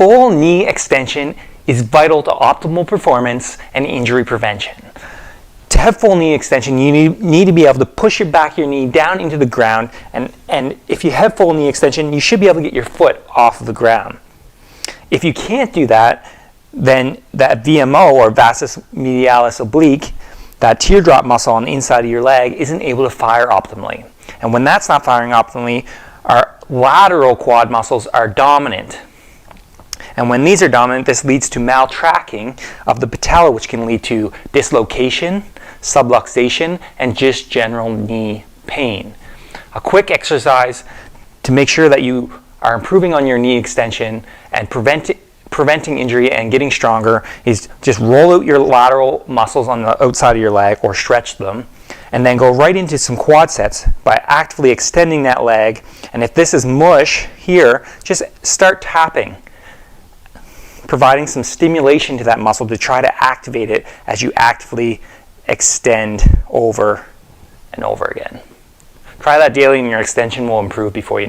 Full knee extension is vital to optimal performance and injury prevention. To have full knee extension, you need to be able to push your back of your knee down into the ground, and if you have full knee extension, you should be able to get your foot off of the ground. If you can't do that, then that VMO, or vastus medialis oblique, that teardrop muscle on the inside of your leg, isn't able to fire optimally. And when that's not firing optimally, our lateral quad muscles are dominant. And when these are dominant, this leads to maltracking of the patella, which can lead to dislocation, subluxation, and just general knee pain. A quick exercise to make sure that you are improving on your knee extension and preventing injury and getting stronger is just roll out your lateral muscles on the outside of your leg, or stretch them, and then go right into some quad sets by actively extending that leg. And if this is mush here, just start tapping, providing some stimulation to that muscle to try to activate it as you actively extend over and over again. Try that daily and your extension will improve before you know.